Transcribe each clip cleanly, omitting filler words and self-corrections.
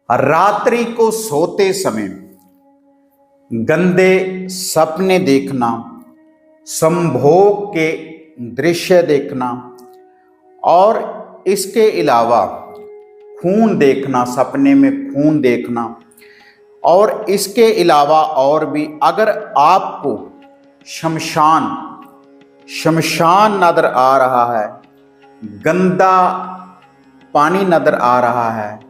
रात्रि को सोते समय गंदे सपने देखना, संभोग के दृश्य देखना और इसके अलावा खून देखना, सपने में खून देखना और इसके अलावा और भी अगर आपको शमशान नजर आ रहा है, गंदा पानी नजर आ रहा है,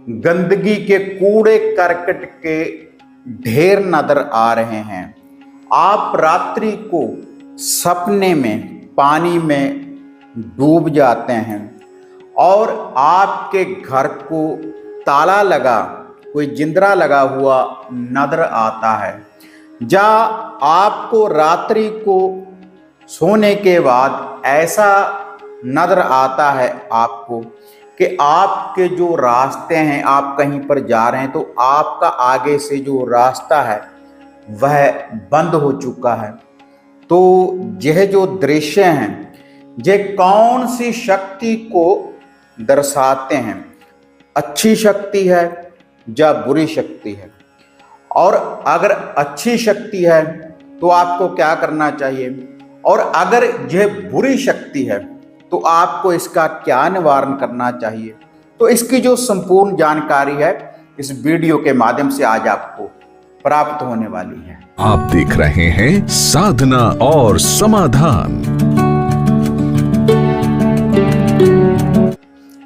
गंदगी के कूड़े करकट के ढेर नजर आ रहे हैं, आप रात्रि को सपने में पानी में डूब जाते हैं और आपके घर को ताला लगा, कोई जिंदरा लगा हुआ नजर आता है, या आपको रात्रि को सोने के बाद ऐसा नजर आता है आपको कि आपके जो रास्ते हैं, आप कहीं पर जा रहे हैं तो आपका आगे से जो रास्ता है वह बंद हो चुका है, तो यह जो दृश्य हैं ये कौन सी शक्ति को दर्शाते हैं? अच्छी शक्ति है या बुरी शक्ति है? और अगर अच्छी शक्ति है तो आपको क्या करना चाहिए, और अगर यह बुरी शक्ति है तो आपको इसका क्या निवारण करना चाहिए? तो इसकी जो संपूर्ण जानकारी है इस वीडियो के माध्यम से आज आपको प्राप्त होने वाली है। आप देख रहे हैं साधना और समाधान।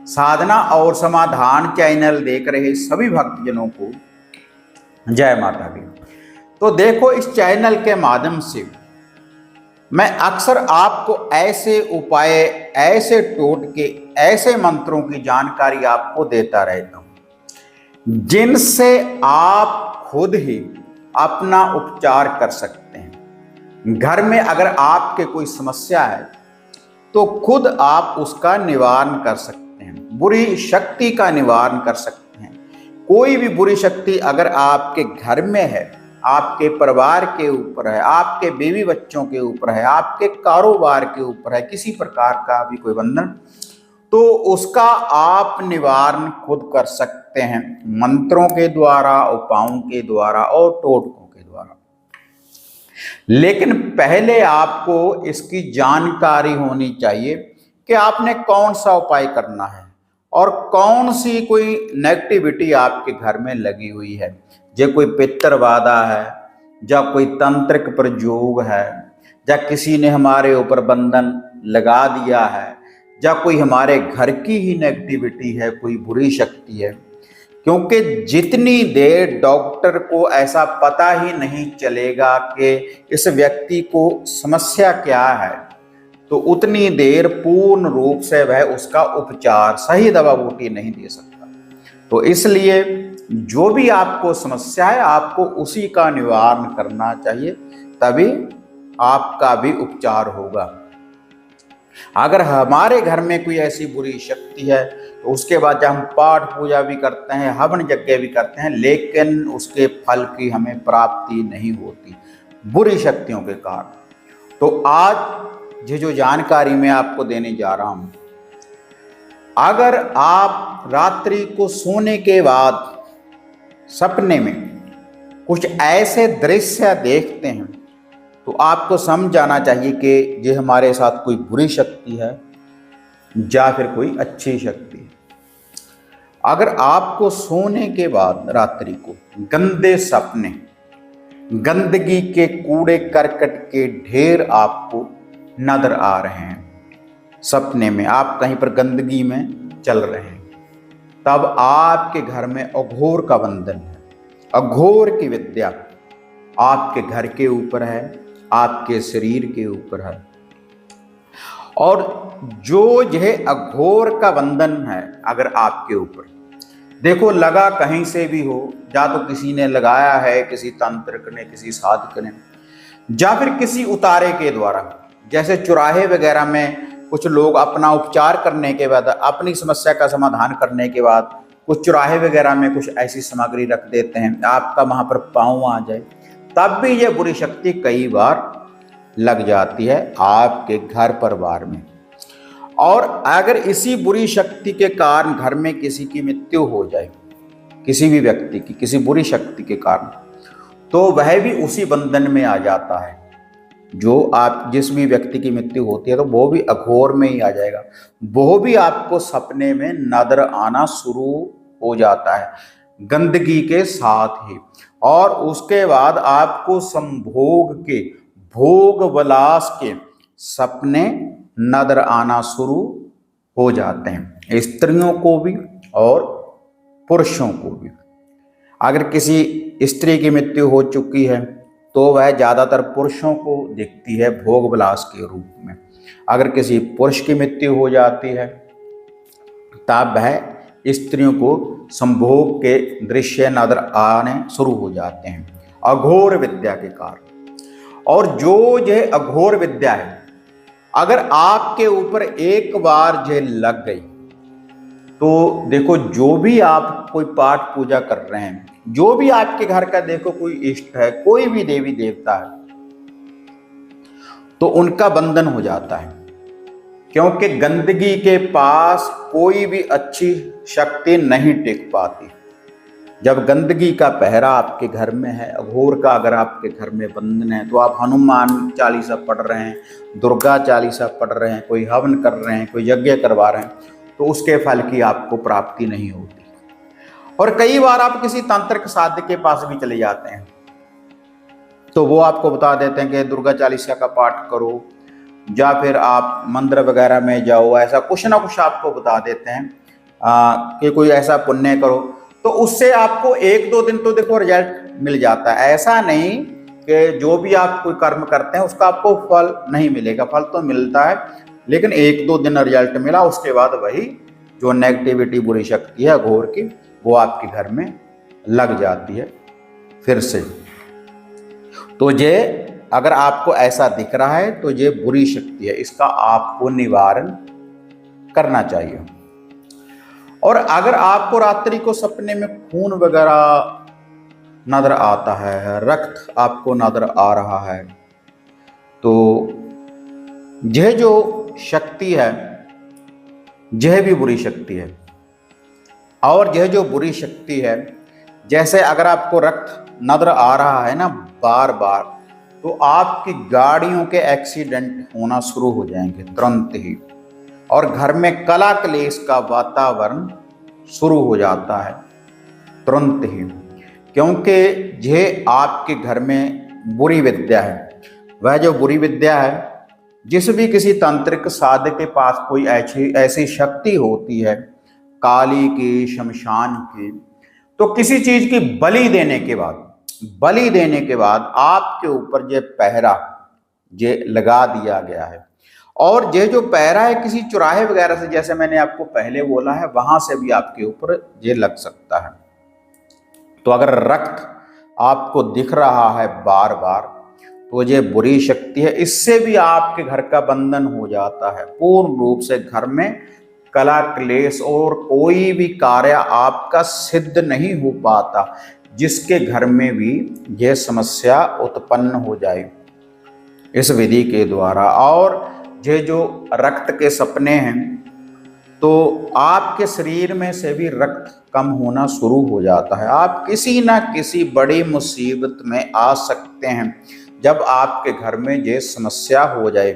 साधना और समाधान चैनल देख रहे सभी भक्तजनों को जय माता दी। तो देखो, इस चैनल के माध्यम से मैं अक्सर आपको ऐसे उपाय, ऐसे टोटके, ऐसे मंत्रों की जानकारी आपको देता रहता हूं जिनसे आप खुद ही अपना उपचार कर सकते हैं। घर में अगर आपके कोई समस्या है तो खुद आप उसका निवारण कर सकते हैं, बुरी शक्ति का निवारण कर सकते हैं। कोई भी बुरी शक्ति अगर आपके घर में है, आपके परिवार के ऊपर है, आपके बीवी बच्चों के ऊपर है, आपके कारोबार के ऊपर है, किसी प्रकार का भी कोई बंधन, तो उसका आप निवारण खुद कर सकते हैं मंत्रों के द्वारा, उपायों के द्वारा और टोटकों के द्वारा। लेकिन पहले आपको इसकी जानकारी होनी चाहिए कि आपने कौन सा उपाय करना है और कौन सी कोई नेगेटिविटी आपके घर में लगी हुई है। जो कोई पितृबाधा है, या कोई तंत्रिक प्रयोग है, या किसी ने हमारे ऊपर बंधन लगा दिया है, या कोई हमारे घर की ही नेगेटिविटी है, कोई बुरी शक्ति है। क्योंकि जितनी देर डॉक्टर को ऐसा पता ही नहीं चलेगा कि इस व्यक्ति को समस्या क्या है, तो उतनी देर पूर्ण रूप से वह उसका उपचार, सही दवा बूटी नहीं दे सकता। तो इसलिए जो भी आपको समस्या है आपको उसी का निवारण करना चाहिए, तभी आपका भी उपचार होगा। अगर हमारे घर में कोई ऐसी बुरी शक्ति है तो उसके बाद जब हम पाठ पूजा भी करते हैं, हवन यज्ञ भी करते हैं, लेकिन उसके फल की हमें प्राप्ति नहीं होती बुरी शक्तियों के कारण। तो आज ये जो जानकारी मैं आपको देने जा रहा हूं, अगर आप रात्रि को सोने के बाद सपने में कुछ ऐसे दृश्य देखते हैं तो आपको समझ जाना चाहिए कि ये हमारे साथ कोई बुरी शक्ति है या फिर कोई अच्छी शक्ति है। अगर आपको सोने के बाद रात्रि को गंदे सपने, गंदगी के कूड़े करकट के ढेर आपको नजर आ रहे हैं, सपने में आप कहीं पर गंदगी में चल रहे हैं, तब आपके घर में अघोर का बंधन है। अघोर की विद्या आपके घर के ऊपर है, आपके शरीर के ऊपर है। और जो यह अघोर का बंधन है अगर आपके ऊपर, देखो लगा कहीं से भी हो, या तो किसी ने लगाया है, किसी तांत्रिक ने, किसी साधक ने, या फिर किसी उतारे के द्वारा। जैसे चौराहे वगैरह में कुछ लोग अपना उपचार करने के बाद, अपनी समस्या का समाधान करने के बाद कुछ चौराहे वगैरह में कुछ ऐसी सामग्री रख देते हैं, आपका वहां पर पांव आ जाए, तब भी यह बुरी शक्ति कई बार लग जाती है आपके घर परिवार में। और अगर इसी बुरी शक्ति के कारण घर में किसी की मृत्यु हो जाए, किसी भी व्यक्ति की किसी बुरी शक्ति के कारण, तो वह भी उसी बंधन में आ जाता है। जो आप जिस भी व्यक्ति की मृत्यु होती है तो वो भी अघोर में ही आ जाएगा। वो भी आपको सपने में नजर आना शुरू हो जाता है गंदगी के साथ ही, और उसके बाद आपको संभोग के भोग विलास के सपने नजर आना शुरू हो जाते हैं, स्त्रियों को भी और पुरुषों को भी। अगर किसी स्त्री की मृत्यु हो चुकी है तो वह ज़्यादातर पुरुषों को दिखती है भोग विलास के रूप में। अगर किसी पुरुष की मृत्यु हो जाती है तब वह स्त्रियों को संभोग के दृश्य नजर आने शुरू हो जाते हैं अघोर विद्या के कारण। और जो यह अघोर विद्या है, अगर आपके ऊपर एक बार ये लग गई तो देखो, जो भी आप कोई पाठ पूजा कर रहे हैं, जो भी आपके घर का देखो कोई इष्ट है, कोई भी देवी देवता है, तो उनका बंधन हो जाता है। क्योंकि गंदगी के पास कोई भी अच्छी शक्ति नहीं टिक पाती। जब गंदगी का पहरा आपके घर में है, अघोर का अगर आपके घर में बंधन है, तो आप हनुमान चालीसा पढ़ रहे हैं, दुर्गा चालीसा पढ़ रहे हैं, कोई हवन कर रहे हैं, कोई यज्ञ करवा रहे हैं, तो उसके फल की आपको प्राप्ति नहीं होती। और कई बार आप किसी तांत्रिक साध्य के पास भी चले जाते हैं तो वो आपको बता देते हैं कि दुर्गा चालीसा का पाठ करो, या फिर आप मंदिर वगैरह में जाओ, ऐसा कुछ ना कुछ आपको बता देते हैं कि कोई ऐसा पुण्य करो। तो उससे आपको 1-2 दिन तो देखो रिजल्ट मिल जाता है। ऐसा नहीं कि जो भी आप कोई कर्म करते हैं उसका आपको फल नहीं मिलेगा, फल तो मिलता है, लेकिन 1-2 दिन रिजल्ट मिला, उसके बाद वही जो नेगेटिविटी बुरी शक्ति है अघोर की, वो आपके घर में लग जाती है फिर से। तो ये अगर आपको ऐसा दिख रहा है तो ये बुरी शक्ति है, इसका आपको निवारण करना चाहिए। और अगर आपको रात्रि को सपने में खून वगैरह नजर आता है, रक्त आपको नजर आ रहा है, तो यह जो शक्ति है यह भी बुरी शक्ति है। और यह जो बुरी शक्ति है, जैसे अगर आपको रक्त नजर आ रहा है ना बार बार, तो आपकी गाड़ियों के एक्सीडेंट होना शुरू हो जाएंगे तुरंत ही, और घर में कला क्लेश का वातावरण शुरू हो जाता है तुरंत ही। क्योंकि यह आपके घर में बुरी विद्या है। वह जो बुरी विद्या है, जिस भी किसी तांत्रिक साधक के पास कोई ऐसी शक्ति होती है, काली की, शमशान की, तो किसी चीज की बलि देने के बाद आपके ऊपर ये पहरा ये लगा दिया गया है। और ये जो पहरा है किसी चौराहे वगैरह से, जैसे मैंने आपको पहले बोला है, वहां से भी आपके ऊपर ये लग सकता है। तो अगर रक्त आपको दिख रहा है बार बार तो ये बुरी शक्ति है, इससे भी आपके घर का बंधन हो जाता है पूर्ण रूप से। घर में कला क्लेश और कोई भी कार्य आपका सिद्ध नहीं हो पाता, जिसके घर में भी यह समस्या उत्पन्न हो जाए इस विधि के द्वारा। और ये जो रक्त के सपने हैं, तो आपके शरीर में से भी रक्त कम होना शुरू हो जाता है। आप किसी ना किसी बड़ी मुसीबत में आ सकते हैं जब आपके घर में ये समस्या हो जाए।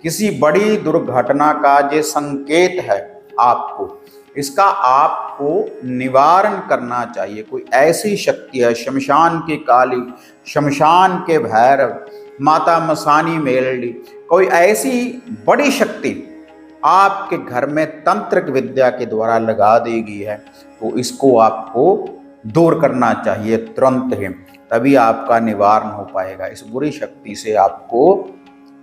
किसी बड़ी दुर्घटना का ये संकेत है आपको, इसका आपको निवारण करना चाहिए। कोई ऐसी शक्ति है, शमशान की काली, शमशान के भैरव, माता मसानी मेलडी, कोई ऐसी बड़ी शक्ति आपके घर में तंत्रिक विद्या के द्वारा लगा दी गई है, तो इसको आपको दूर करना चाहिए तुरंत ही, तभी आपका निवारण हो पाएगा। इस बुरी शक्ति से आपको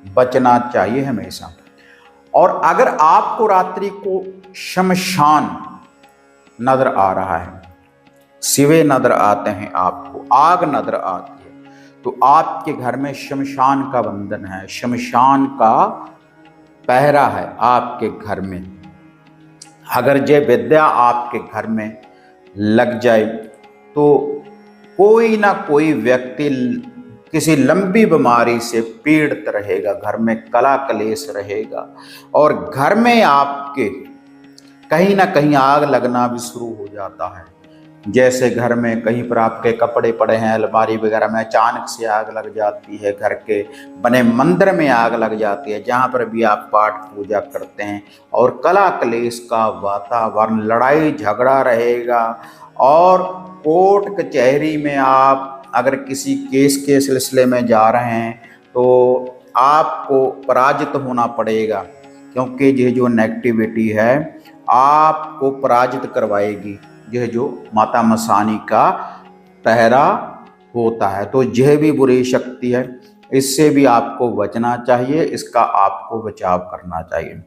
बचना चाहिए हमेशा। और अगर आपको रात्रि को शमशान नजर आ रहा है, सिवे नजर आते हैं, आपको आग नजर आती है, तो आपके घर में शमशान का बंधन है, शमशान का पहरा है आपके घर में। अगर ये विद्या आपके घर में लग जाए तो कोई ना कोई व्यक्ति किसी लंबी बीमारी से पीड़ित रहेगा, घर में कला कलेश रहेगा, और घर में आपके कहीं ना कहीं आग लगना भी शुरू हो जाता है। जैसे घर में कहीं पर आपके कपड़े पड़े हैं, अलमारी वगैरह में अचानक से आग लग जाती है, घर के बने मंदिर में आग लग जाती है, जहाँ पर भी आप पाठ पूजा करते हैं, और कला कलेश का वातावरण, लड़ाई झगड़ा रहेगा। और कोर्ट कचहरी में आप अगर किसी केस के सिलसिले में जा रहे हैं तो आपको पराजित होना पड़ेगा, क्योंकि ये जो नेगेटिविटी है आपको पराजित करवाएगी। यह जो माता मसानी का पहरा होता है, तो यह भी बुरी शक्ति है, इससे भी आपको बचना चाहिए, इसका आपको बचाव करना चाहिए।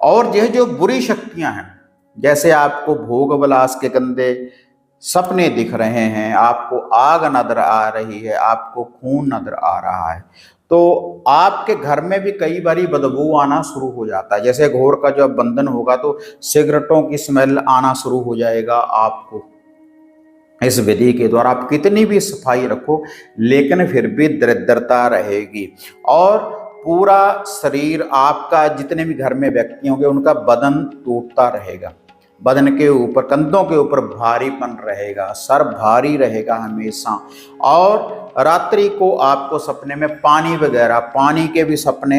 और यह जो बुरी शक्तियां हैं, जैसे आपको भोग विलास के गंदे सपने दिख रहे हैं, आपको आग नजर आ रही है, आपको खून नजर आ रहा है, तो आपके घर में भी कई बारी बदबू आना शुरू हो जाता है। जैसे घोर का जब बंधन होगा तो सिगरेटों की स्मेल आना शुरू हो जाएगा आपको। इस विधि के द्वारा आप कितनी भी सफाई रखो लेकिन फिर भी दरिद्रता रहेगी, और पूरा शरीर आपका, जितने भी घर में व्यक्ति होंगे उनका बदन टूटता रहेगा, बदन के ऊपर, कंधों के ऊपर भारीपन रहेगा, सर भारी रहेगा हमेशा। और रात्रि को आपको सपने में पानी के भी सपने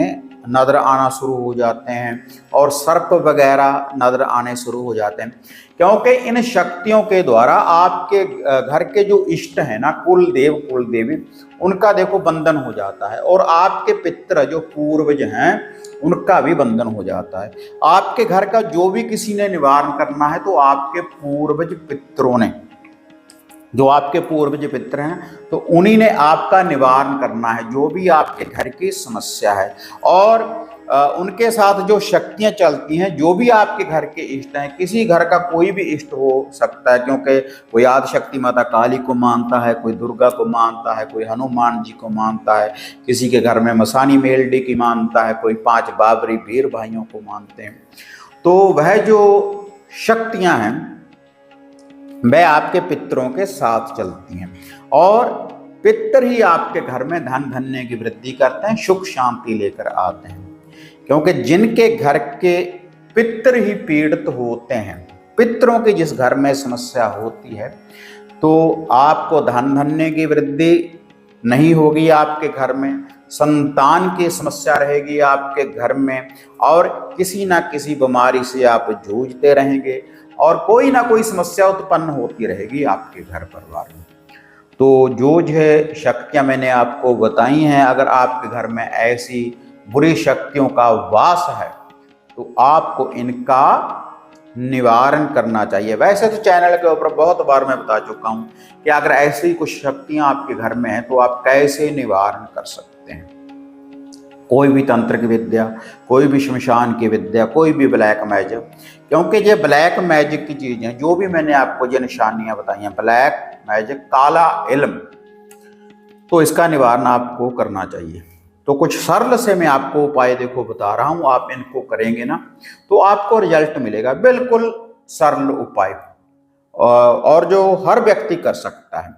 नजर आना शुरू हो जाते हैं, और सर्प वगैरह नजर आने शुरू हो जाते हैं, क्योंकि इन शक्तियों के द्वारा आपके घर के जो इष्ट हैं ना, कुल देव कुल देवी, उनका देखो बंधन हो जाता है, और आपके पितृ जो पूर्वज हैं उनका भी बंधन हो जाता है। आपके घर का जो भी किसी ने निवारण करना है तो आपके पूर्वज पितरों ने, जो आपके पूर्वज पितर हैं, तो उन्हीं ने आपका निवारण करना है, जो भी आपके घर की समस्या है। और उनके साथ जो शक्तियां चलती हैं, जो भी आपके घर के इष्ट हैं, किसी घर का कोई भी इष्ट हो सकता है, क्योंकि कोई आदि शक्ति माता काली को मानता है, कोई दुर्गा को मानता है, कोई हनुमान जी को मानता है, किसी के घर में मसानी मेलडी की मानता है, कोई 5 बाबरी वीर भाइयों को मानते हैं। तो वह जो शक्तियां हैं वह आपके पितरों के साथ चलती हैं, और पितर ही आपके घर में धन धन्य की वृद्धि करते हैं, सुख शांति लेकर आते हैं। क्योंकि जिनके घर के पितर ही पीड़ित होते हैं, पितरों की जिस घर में समस्या होती है, तो आपको धन धन्य की वृद्धि नहीं होगी, आपके घर में संतान की समस्या रहेगी आपके घर में, और किसी ना किसी बीमारी से आप जूझते रहेंगे, और कोई ना कोई समस्या उत्पन्न होती रहेगी आपके घर परिवार में। तो जो शक्तियां मैंने आपको बताई हैं, अगर आपके घर में ऐसी बुरी शक्तियों का वास है तो आपको इनका निवारण करना चाहिए। वैसे तो चैनल के ऊपर बहुत बार मैं बता चुका हूं कि अगर ऐसी कुछ शक्तियां आपके घर में हैं तो आप कैसे निवारण कर सकते हैं। कोई भी तंत्र की विद्या, कोई भी शमशान की विद्या, कोई भी ब्लैक मैजिक, क्योंकि ये ब्लैक मैजिक की चीजें, जो भी मैंने आपको ये निशानियां बताई हैं, ब्लैक मैजिक, काला इल्म, तो इसका निवारण आपको करना चाहिए। तो कुछ सरल से मैं आपको उपाय देखो बता रहा हूं, आप इनको करेंगे ना तो आपको रिजल्ट मिलेगा, बिल्कुल सरल उपाय, और जो हर व्यक्ति कर सकता है,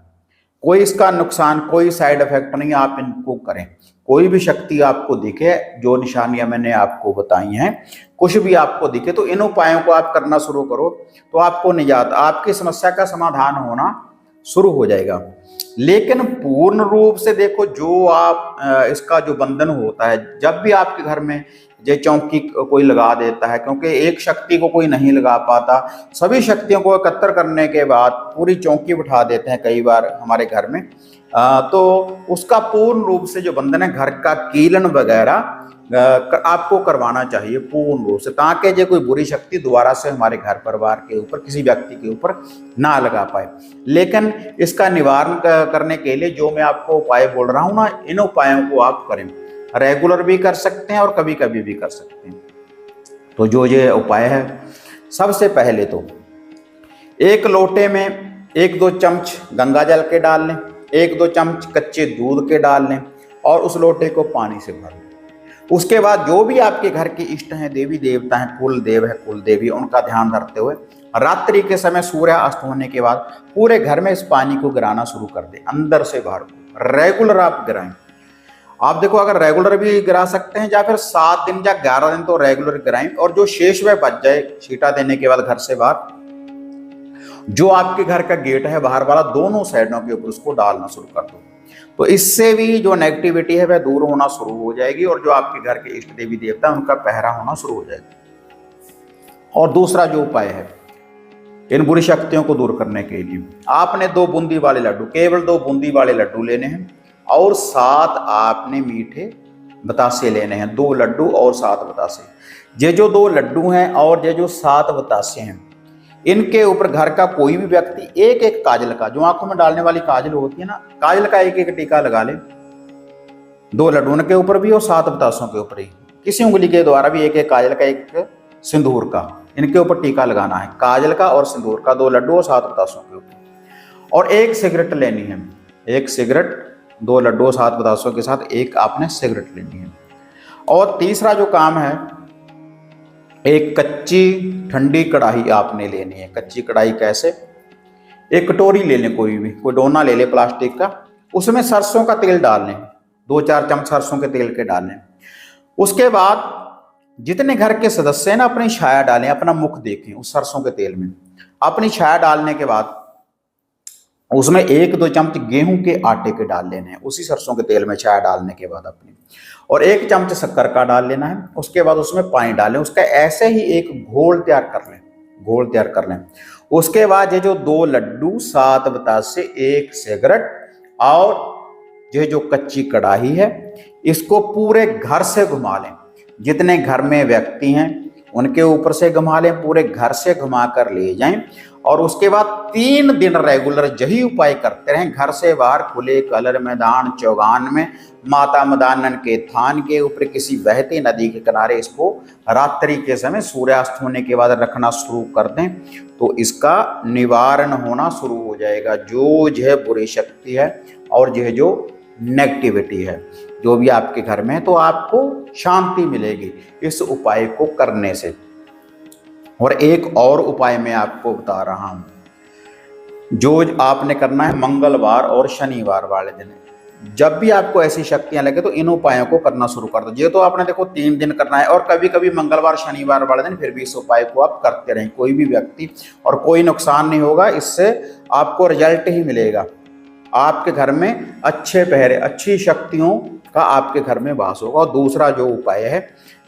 कोई इसका नुकसान, कोई साइड इफेक्ट नहीं, आप इनको करें। कोई भी शक्ति आपको दिखे, जो निशानियां मैंने आपको बताई हैं, कुछ भी आपको दिखे, तो इन उपायों को आप करना शुरू करो, तो आपको निजात, आपकी समस्या का समाधान होना शुरू हो जाएगा। लेकिन पूर्ण रूप से देखो, जो आप इसका जो बंधन होता है, जब भी आपके घर में ये चौकी कोई लगा देता है, क्योंकि एक शक्ति को कोई नहीं लगा पाता, सभी शक्तियों को एकत्र करने के बाद पूरी चौकी बिठा देते हैं कई बार हमारे घर में, तो उसका पूर्ण रूप से जो बंधन है, घर का कीलन वगैरह आपको करवाना चाहिए पूर्ण रूप से, ताकि जो कोई बुरी शक्ति दोबारा से हमारे घर परिवार के ऊपर, किसी व्यक्ति के ऊपर ना लगा पाए। लेकिन इसका निवारण करने के लिए जो मैं आपको उपाय बोल रहा हूँ ना, इन उपायों को आप करें, रेगुलर भी कर सकते हैं और कभी कभी भी कर सकते हैं। तो जो ये उपाय है, सबसे पहले तो एक लोटे में 1-2 चम्मच गंगा जल के डाल लें, 1-2 चम्मच कच्चे दूध के डाल लें, और उस लोटे को पानी से भर लें। उसके बाद जो भी आपके घर के इष्ट हैं, देवी देवता हैं, कुल देव है, कुल देवी, उनका ध्यान रखते हुए रात्रि के समय सूर्यास्त होने के बाद पूरे घर में इस पानी को गिराना शुरू कर दें, अंदर से बाहर को रेगुलर आप गिराएं। आप देखो, अगर रेगुलर भी गिरा सकते हैं, या फिर 7 दिन या 11 दिन तो रेगुलर गिराएं, और जो शेष वह बच जाए छींटा देने के बाद घर से बाहर, जो आपके घर का गेट है बाहर वाला, दोनों साइडों के ऊपर उसको डालना शुरू कर दो। तो इससे भी जो नेगेटिविटी है वह दूर होना शुरू हो जाएगी और जो आपके घर के इष्ट देवी देवता है उनका पहरा होना शुरू हो जाएगा। और दूसरा जो उपाय है इन बुरी शक्तियों को दूर करने के लिए, आपने 2 बूंदी वाले लड्डू, केवल 2 बूंदी वाले लड्डू लेने हैं और 7 आपने मीठे बतासे लेने हैं। 2 लड्डू और 7 बतासे। ये जो 2 लड्डू हैं और ये जो 7 बतासे हैं, इनके ऊपर घर का कोई भी व्यक्ति एक एक काजल का, जो आंखों में डालने वाली काजल होती है ना, काजल का एक एक टीका लगा ले। 2 लड्डू के ऊपर भी और 7 बतासों के ऊपर ही, किसी उंगली के द्वारा भी एक एक काजल का, एक सिंदूर का, इनके ऊपर टीका लगाना है। काजल का और सिंदूर का, 2 लड्डू और 7 बतासों के ऊपर। और 1 सिगरेट लेनी है। 1 सिगरेट, 2 लड्डू और 7 बतासों के साथ 1 आपने सिगरेट लेनी है। और तीसरा जो काम है, एक कच्ची ठंडी कढ़ाई आपने लेनी है। कच्ची कढ़ाई कैसे? एक कटोरी ले लें, कोई डोना ले ले प्लास्टिक का, उसमें सरसों का तेल डाल लें, 2-4 चम्मच सरसों के तेल के डाल लें। उसके बाद जितने घर के सदस्य हैं ना, अपनी छाया डालें, अपना मुख देखें उस सरसों के तेल में। अपनी छाया डालने के बाद उसमें 1-2 चम्मच गेहूं के आटे के डाल लेने हैं, उसी सरसों के तेल में छाया डालने के बाद अपनी। और 1 चम्मच शक्कर का डाल लेना है। उसके बाद उसमें पानी डालें, उसका ऐसे ही एक घोल तैयार कर लें। उसके बाद ये जो 2 लड्डू, 7 बतासे, 1 सिगरेट और ये जो कच्ची कढ़ाई है, इसको पूरे घर से घुमा लें। जितने घर में व्यक्ति हैं उनके ऊपर से घुमा लें, पूरे घर से घुमा कर ले जाएं। और उसके बाद 3 दिन रेगुलर यही उपाय करते रहें। घर से बाहर खुले कलर मैदान, चौगान में, माता मदानन के थान के ऊपर, किसी बहती नदी के किनारे इसको रात्रि के समय सूर्यास्त होने के बाद रखना शुरू कर दें, तो इसका निवारण होना शुरू हो जाएगा। जो यह बुरी शक्ति है और यह जो नेगेटिविटी है जो भी आपके घर में है, तो आपको शांति मिलेगी इस उपाय को करने से। और एक और उपाय मैं आपको बता रहा हूं, जो आपने करना है मंगलवार और शनिवार वाले दिन। जब भी आपको ऐसी शक्तियां लगे तो इन उपायों को करना शुरू कर दो। ये तो आपने देखो 3 दिन करना है, और कभी कभी मंगलवार शनिवार वाले दिन फिर भी इस उपाय को आप करते रहें, कोई भी व्यक्ति, और कोई नुकसान नहीं होगा, इससे आपको रिजल्ट ही मिलेगा। आपके घर में अच्छे पहरे, अच्छी शक्तियों का आपके घर में वास होगा। और दूसरा जो उपाय है,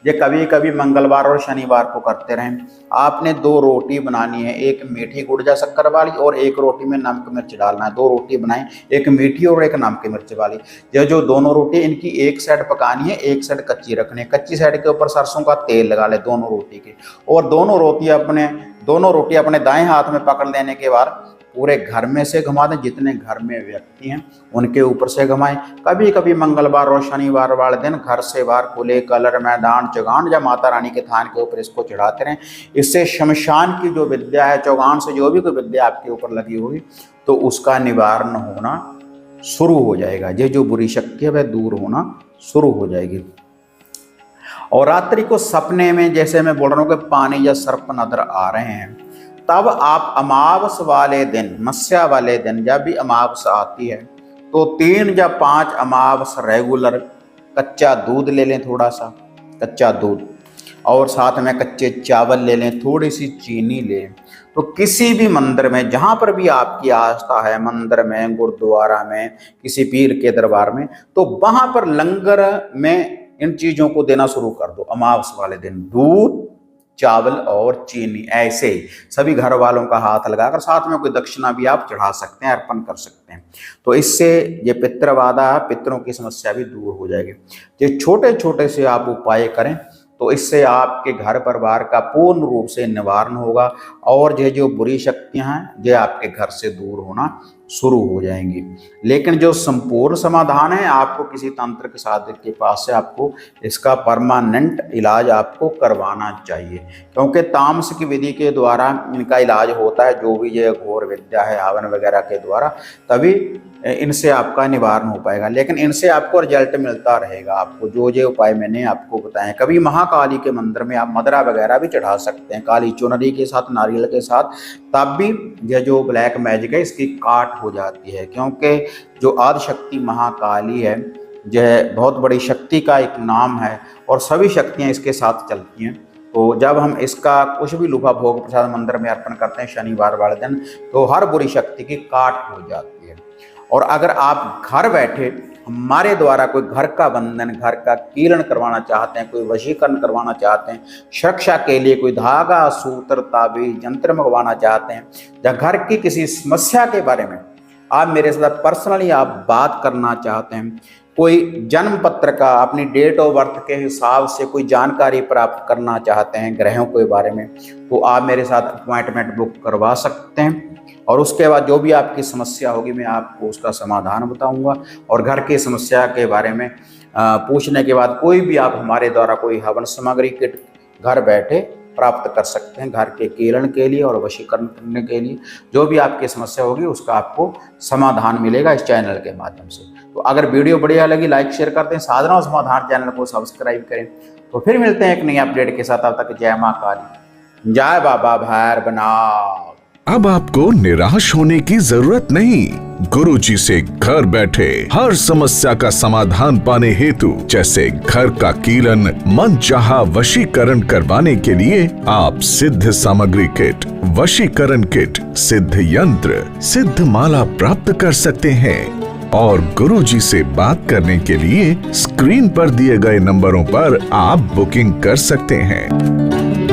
ये कभी कभी मंगलवार और शनिवार को करते रहें। आपने 2 रोटी बनानी है, एक मीठी गुड़ जा शक्कर वाली और एक रोटी में नमक मिर्च डालना है। 2 रोटी बनाएं, एक मीठी और एक नमक मिर्च वाली। ये जो दोनों रोटी, इनकी एक साइड पकानी है, एक साइड कच्ची रखनी है। कच्ची साइड के ऊपर सरसों का तेल लगा ले दोनों रोटी के, और दोनों रोटी अपने दाएं हाथ में पकड़ लेने के बाद पूरे घर में से घुमा दें। जितने घर में व्यक्ति हैं उनके ऊपर से घुमाएं। कभी कभी मंगलवार और शनिवार वाले दिन घर से बाहर खुले कलर मैदान, चौगान या माता रानी के थान के ऊपर इसको चढ़ाते रहें। इससे शमशान की जो विद्या है, चौगान से जो भी कोई विद्या आपके ऊपर लगी होगी, तो उसका निवारण होना शुरू हो जाएगा। ये जो बुरी शक्ति है वह दूर होना शुरू हो जाएगी। और रात्रि को सपने में, जैसे मैं बोल रहा हूँ कि पानी या सर्प नजर आ रहे हैं, तब आप अमावस वाले दिन, मस्या वाले दिन, जब भी अमावस आती है तो 3 या 5 अमावस रेगुलर कच्चा दूध ले लें, थोड़ा सा कच्चा दूध, और साथ में कच्चे चावल ले लें, थोड़ी सी चीनी लें। तो किसी भी मंदिर में, जहाँ पर भी आपकी आस्था है, मंदिर में, गुरुद्वारा में, किसी पीर के दरबार में, तो वहाँ पर लंगर में इन चीज़ों को देना शुरू कर दो। अमावस वाले दिन दूध, चावल और चीनी, ऐसे सभी घर वालों का हाथ लगाकर, साथ में कोई दक्षिणा भी आप चढ़ा सकते हैं, अर्पण कर सकते हैं। तो इससे ये पितृबाधा, पितरों की समस्या भी दूर हो जाएगी। ये छोटे छोटे से आप उपाय करें तो इससे आपके घर परिवार का पूर्ण रूप से निवारण होगा, और ये जो बुरी शक्तियां हैं ये आपके घर से दूर होना शुरू हो जाएंगी। लेकिन जो संपूर्ण समाधान है, आपको किसी तंत्र के साधक के पास से आपको इसका परमानेंट इलाज आपको करवाना चाहिए, क्योंकि तामसिक विधि के द्वारा इनका इलाज होता है। जो भी ये घोर विद्या है हवन वगैरह के द्वारा, तभी इनसे आपका निवारण हो पाएगा। लेकिन इनसे आपको रिजल्ट मिलता रहेगा। आपको जो उपाय मैंने आपको बताए, कभी महाकाली के मंदिर में आप मदरा वगैरह भी चढ़ा सकते हैं, काली चुनरी के साथ, नारियल के साथ, तब भी यह जो ब्लैक मैजिक है इसकी काट हो जाती है। क्योंकि जो आदिशक्ति महाकाली है, यह बहुत बड़ी शक्ति का एक नाम है, और सभी शक्तियाँ इसके साथ चलती हैं। तो जब हम इसका कुछ भी लूफा भोग प्रसाद मंदिर में अर्पण करते हैं शनिवार वाले दिन, तो हर बुरी शक्ति की काट हो जाती है। और अगर आप घर बैठे हमारे द्वारा कोई घर का बंधन, घर का कीलन करवाना चाहते हैं, कोई वशीकरण करवाना चाहते हैं, सुरक्षा के लिए कोई धागा, सूत्र, ताबीज, यंत्र मंगवाना चाहते हैं, या घर की किसी समस्या के बारे में आप मेरे साथ पर्सनली आप बात करना चाहते हैं, कोई जन्म पत्र का अपनी डेट ऑफ बर्थ के हिसाब से कोई जानकारी प्राप्त करना चाहते हैं ग्रहों के बारे में, तो आप मेरे साथ अपॉइंटमेंट बुक करवा सकते हैं। और उसके बाद जो भी आपकी समस्या होगी मैं आपको उसका समाधान बताऊंगा। और घर की समस्या के बारे में पूछने के बाद कोई भी आप हमारे द्वारा कोई हवन सामग्री किट घर बैठे प्राप्त कर सकते हैं, घर के कीलन के लिए और वशीकरण करने के लिए। जो भी आपकी समस्या होगी उसका आपको समाधान मिलेगा इस चैनल के माध्यम से। तो अगर वीडियो बढ़िया लगी लाइक शेयर करते हैं, साधना और समाधान चैनल को सब्सक्राइब करें। तो फिर मिलते हैं एक नई अपडेट के साथ, तब तक जय मां काली, जय बाबा भैरवनाथ। अब आपको निराश होने की जरूरत नहीं। गुरुजी से घर बैठे हर समस्या का समाधान पाने हेतु, जैसे घर का कीलन, मनचाहा वशीकरण करवाने के लिए आप सिद्ध सामग्री किट, वशीकरण किट, सिद्ध यंत्र, सिद्ध माला प्राप्त कर सकते हैं। और गुरुजी से बात करने के लिए स्क्रीन पर दिए गए नंबरों पर आप बुकिंग कर सकते हैं।